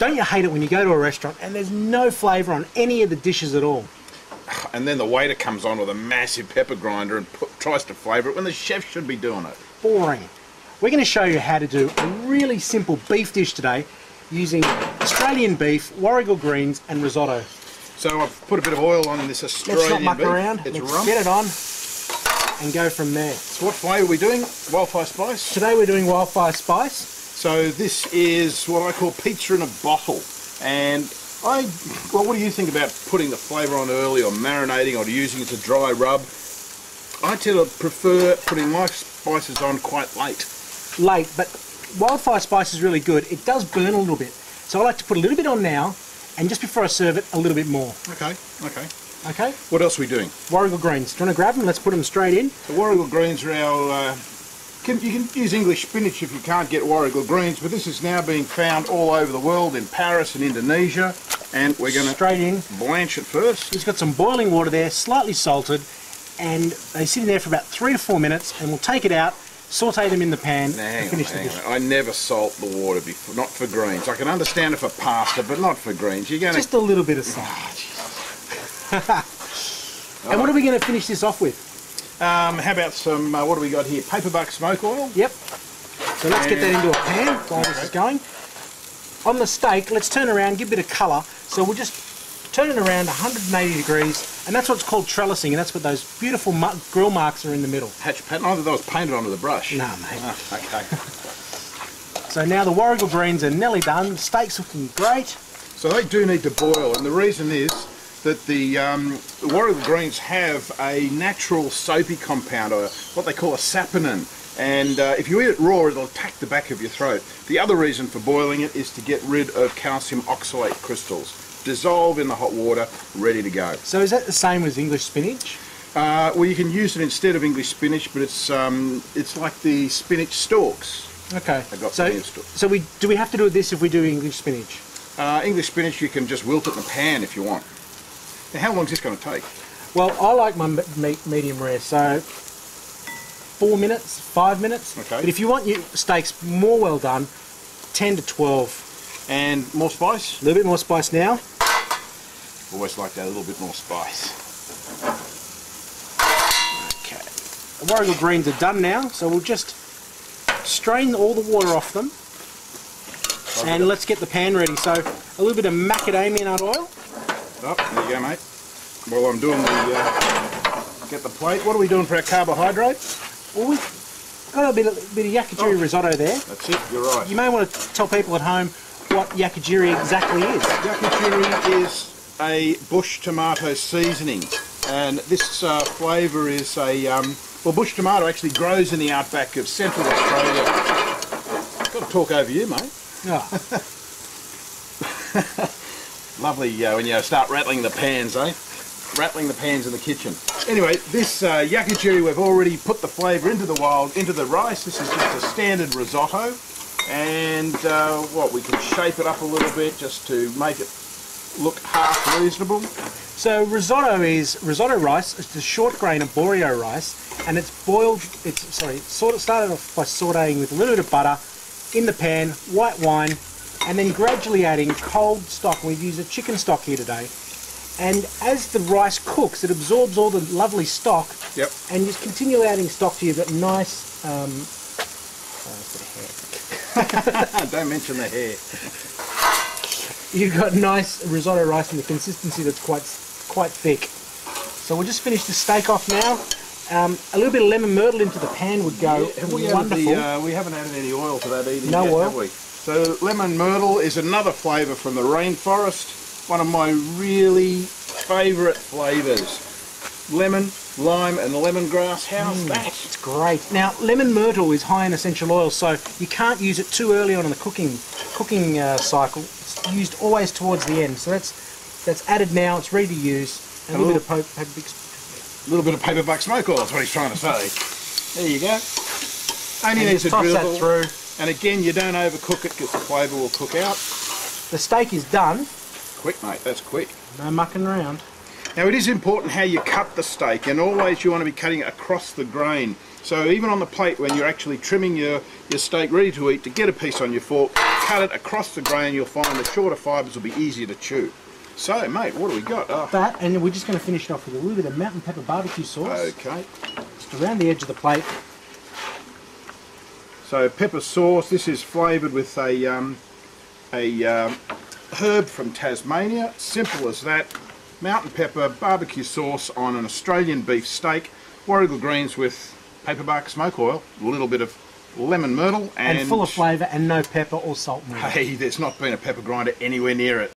Don't you hate it when you go to a restaurant and there's no flavour on any of the dishes at all? And then the waiter comes on with a massive pepper grinder and tries to flavour it when the chef should be doing it. Boring. We're going to show you how to do a really simple beef dish today using Australian beef, warrigal greens and risotto. So I've put a bit of oil on this Australian beef. Let's not muck around. It's Let's rump. get it on and go from there. So what flavour are we doing? Wildfire spice? Today we're doing wildfire spice. So this is what I call pizza in a bottle. And well, what do you think about putting the flavour on early or marinating or using it as a dry rub? I tend to prefer putting my spices on quite late. Late, but wildfire spice is really good. It does burn a little bit. So I like to put a little bit on now and just before I serve it, a little bit more. Okay, okay. Okay? What else are we doing? Warrigal greens. Do you want to grab them? Let's put them straight in. The warrigal greens are our... you can use English spinach if you can't get warrigal greens, but this is now being found all over the world, in Paris and Indonesia. And we're going to straight in. Blanch it first. It's got some boiling water there, slightly salted, and they sit in there for about 3 to 4 minutes, and we'll take it out, saute them in the pan, and finish the dish. I never salt the water before, not for greens. I can understand it for pasta, but not for greens. You're going to... Just a little bit of salt. And what are we going to finish this off with? How about some, what do we got here? Paperbuck smoke oil? Yep. So let's get that into a pan while this is going. On the steak, let's turn around, give a bit of colour. So we'll just turn it around 180 degrees, and that's what's called trellising, and that's what those beautiful grill marks are in the middle. Hatch pattern? I thought that was painted onto the brush. No, mate. Oh, okay. So now the warrigal greens are nearly done. The steak's looking great. So they do need to boil, and the reason is that the warrigal greens have a natural soapy compound, or what they call a saponin. And if you eat it raw, it'll attack the back of your throat. The other reason for boiling it is to get rid of calcium oxalate crystals. Dissolve in the hot water, ready to go. So is that the same as English spinach? Well, you can use it instead of English spinach, but it's like the spinach stalks. Okay. They've got So do we have to do this if we do English spinach? English spinach, you can just wilt it in the pan if you want. Now, how long is this going to take? Well, I like my meat medium rare, so 4 minutes, 5 minutes. Okay. But if you want your steaks more well done, 10 to 12. And more spice? A little bit more spice now. Always like that, a little bit more spice. Okay. The warrigal greens are done now, so we'll just strain all the water off them. And let's get the pan ready. So a little bit of macadamia nut oil. Oh, there you go, mate. While I'm doing the, get the plate. What are we doing for our carbohydrate? Well, we've got a bit of yakigiri risotto there. That's it, you're right. You may want to tell people at home what yakigiri exactly is. Yakigiri is a bush tomato seasoning, and this flavour is a, well, bush tomato actually grows in the outback of central Australia. I've got to talk over you, mate. Oh. Lovely when you start rattling the pans, eh? Rattling the pans in the kitchen. Anyway, this yakigiri, we've already put the flavour into the rice. This is just a standard risotto, and what, we can shape it up a little bit just to make it look half reasonable. So risotto rice. It's a short grain arborio rice, and it's boiled. It started off by sautéing with a little bit of butter in the pan, white wine, and then gradually adding cold stock. We've used a chicken stock here today. And as the rice cooks, it absorbs all the lovely stock. Yep. And you continue adding stock to you, but nice. Don't mention the hair. You've got nice risotto rice in the consistency that's quite thick. So we'll just finish the steak off now. A little bit of lemon myrtle into the pan would go wonderful. We haven't added any oil to that either no yet, oil. have we? So lemon myrtle is another flavour from the rainforest. One of my really favourite flavours. Lemon, lime and lemongrass. How's that? It's great. Now, lemon myrtle is high in essential oils, so you can't use it too early on in the cooking cycle. It's used always towards the end. So that's added now. It's ready to use. And a little bit of paperbuck smoke oil. That's what he's trying to say. There you go. Only needs to drizzle. That through. And again, you don't overcook it because the flavour will cook out. The steak is done. Quick, mate. That's quick. No mucking around. Now, it is important how you cut the steak, and always you want to be cutting it across the grain. So even on the plate when you're actually trimming your steak ready to eat, to get a piece on your fork, cut it across the grain, you'll find the shorter fibres will be easier to chew. So mate, what do we got? Oh. That, and we're just going to finish it off with a little bit of mountain pepper barbecue sauce. Okay. Just around the edge of the plate. So pepper sauce, this is flavoured with a herb from Tasmania, simple as that. Mountain pepper, barbecue sauce on an Australian beef steak, warrigal greens with paperbark smoke oil, a little bit of lemon myrtle, and full of flavour and no pepper or salt in it. Hey, there's not been a pepper grinder anywhere near it.